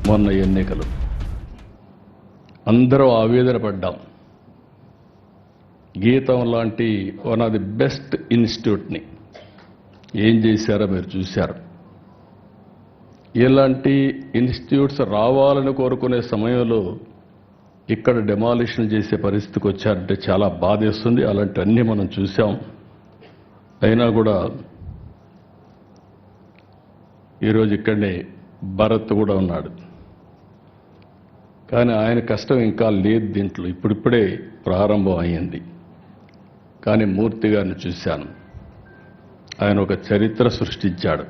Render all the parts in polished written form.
మొన్న ఎన్నికలు అందరూ ఆవేదన పడ్డాం. గీతం లాంటి వన్ ఆఫ్ ది బెస్ట్ ఇన్స్టిట్యూట్ని ఏం చేశారో మీరు చూశారు. ఇలాంటి ఇన్స్టిట్యూట్స్ రావాలని కోరుకునే సమయంలో ఇక్కడ డెమాలిషన్ చేసే పరిస్థితికి వచ్చారంటే చాలా బాధేస్తుంది. అలాంటివన్నీ మనం చూసాం. అయినా కూడా ఈరోజు ఇక్కడనే భరత్ కూడా ఉన్నాడు. కానీ ఆయన కష్టం ఇంకా లేదు దీంట్లో, ఇప్పుడిప్పుడే ప్రారంభం అయ్యింది. కానీ మూర్తి గారిని చూశాను. ఆయన ఒక చరిత్ర సృష్టించాడు.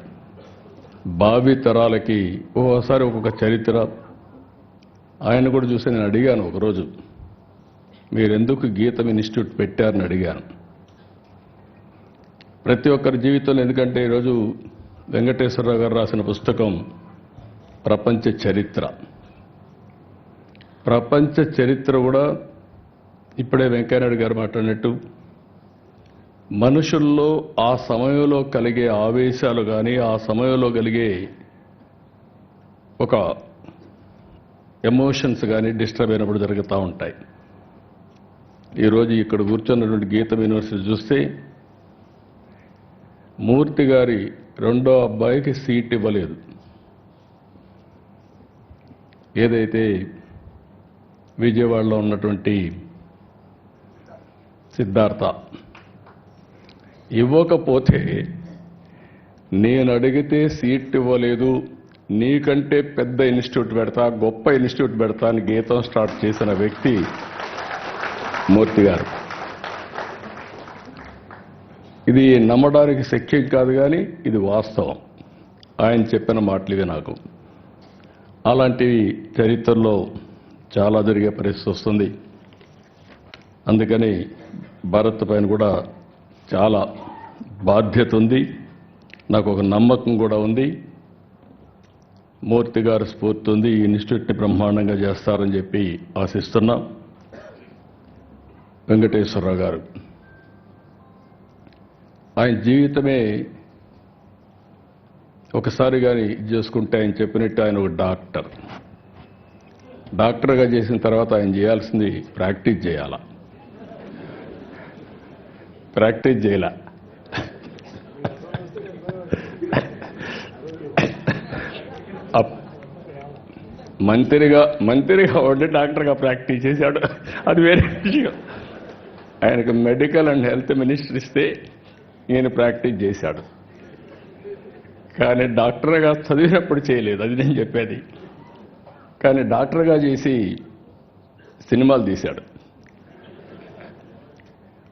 భావి తరాలకి ఓసారి ఒక్కొక్క చరిత్ర. ఆయన కూడా చూసి నేను అడిగాను ఒకరోజు, మీరెందుకు గీతం ఇన్స్టిట్యూట్ పెట్టారని అడిగాను. ప్రతి ఒక్కరి జీవితంలో, ఎందుకంటే ఈరోజు వెంకటేశ్వరరావు గారు రాసిన పుస్తకం ప్రపంచ చరిత్ర. ప్రపంచ చరిత్ర కూడా ఇప్పుడే వెంకయ్యనాయుడు గారు మాట్లాడినట్టు మనుషుల్లో ఆ సమయంలో కలిగే ఆవేశాలు కానీ, ఆ సమయంలో కలిగే ఒక ఎమోషన్స్ కానీ డిస్టర్బ్ అయినప్పుడు జరుగుతూ ఉంటాయి. ఈరోజు ఇక్కడ కూర్చున్నటువంటి గీతం యూనివర్సిటీ చూస్తే మూర్తి గారి రెండో అబ్బాయికి సీట్ ఇవ్వలేదు. ఏదైతే విజయవాడలో ఉన్నటువంటి సిద్ధార్థ ఇవ్వకపోతే నేను అడిగితే సీట్ ఇవ్వలేదు, నీకంటే పెద్ద ఇన్స్టిట్యూట్ పెడతా, గొప్ప ఇన్స్టిట్యూట్ పెడతా అని గీతం స్టార్ట్ చేసిన వ్యక్తి మూర్తి గారు. ఇది నమ్మడానికి శక్యం కాదు, కానీ ఇది వాస్తవం. ఆయన చెప్పిన మాటలుగా నాకు అలాంటివి చరిత్రలో చాలా జరిగే పరిస్థితి వస్తుంది. అందుకని భారత్ పైన కూడా చాలా బాధ్యత ఉంది. నాకు ఒక నమ్మకం కూడా ఉంది. మూర్తి గారు స్ఫూర్తి ఉంది. ఈ ఇన్స్టిట్యూట్ని బ్రహ్మాండంగా చేస్తారని చెప్పి ఆశిస్తున్నాం. వెంకటేశ్వరరావు గారు ఆయన జీవితమే ఒకసారి కానీ చేసుకుంటే ఆయన చెప్పినట్టు ఆయన ఒక డాక్టర్. డాక్టర్గా చేసిన తర్వాత ఆయన చేయాల్సింది ప్రాక్టీస్ చేయాలా. ప్రాక్టీస్ చేయాల. మంత్రిగా ఉండి డాక్టర్గా ప్రాక్టీస్ చేశాడు, అది వేరే విషయం. ఆయనకు మెడికల్ అండ్ హెల్త్ మినిస్టర్ ఇస్తే ఈయన ప్రాక్టీస్ చేశాడు. కానీ డాక్టర్గా చదివినప్పుడు చేయలేదు, అది నేను చెప్పేది. కానీ డాక్టర్గా చేసి సినిమాలు తీశాడు.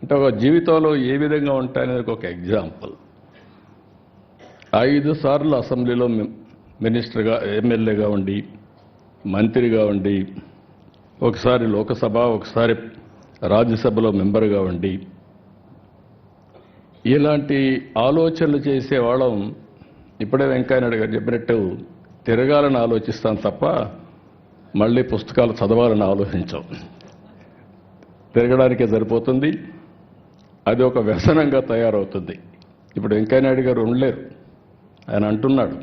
అంటే ఒక జీవితంలో ఏ విధంగా ఉంటాయనేది ఒక ఎగ్జాంపుల్. 5 సార్లు అసెంబ్లీలో మినిస్టర్గా, ఎమ్మెల్యేగా ఉండి, మంత్రిగా ఉండి, ఒకసారి లోకసభ, ఒకసారి రాజ్యసభలో మెంబర్గా ఉండి, ఇలాంటి ఆలోచనలు చేసేవాళ్ళం. ఇప్పుడే వెంకయ్యనాయుడు గారు చెప్పినట్టు తిరగాలని ఆలోచిస్తాం తప్ప మళ్ళీ పుస్తకాలు చదవాలని ఆలోచించాం. తిరగడానికే సరిపోతుంది. అది ఒక వ్యసనంగా తయారవుతుంది. ఇప్పుడు వెంకయ్యనాయుడు గారు ఉండలేరు. ఆయన అంటున్నాడు,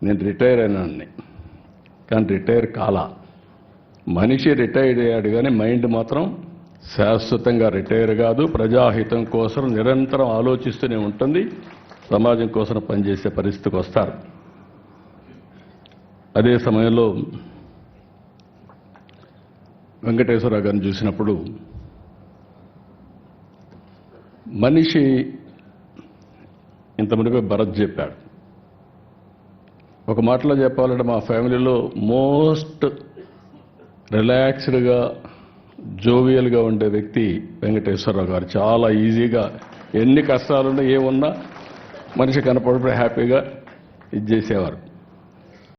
నేను రిటైర్ అయినాన్ని. కానీ రిటైర్ కాలా. మనిషి రిటైర్డ్ అయ్యాడు, కానీ మైండ్ మాత్రం శాశ్వతంగా రిటైర్ కాదు. ప్రజాహితం కోసం నిరంతరం ఆలోచిస్తూనే ఉంటుంది. సమాజం కోసం పనిచేసే పరిస్థితికి వస్తారు. అదే సమయంలో వెంకటేశ్వరరావు గారిని చూసినప్పుడు మనిషి ఇంత మునిపే భరత్ చెప్పాడు. ఒక మాటలో చెప్పాలంటే మా ఫ్యామిలీలో మోస్ట్ రిలాక్స్డ్గా, జోవియల్గా ఉండే వ్యక్తి వెంకటేశ్వరరావు గారు. చాలా ఈజీగా ఎన్ని కష్టాలున్నా ఏమున్నా మనిషి కనపడిపోయి హ్యాపీగా ఇది చేసేవారు.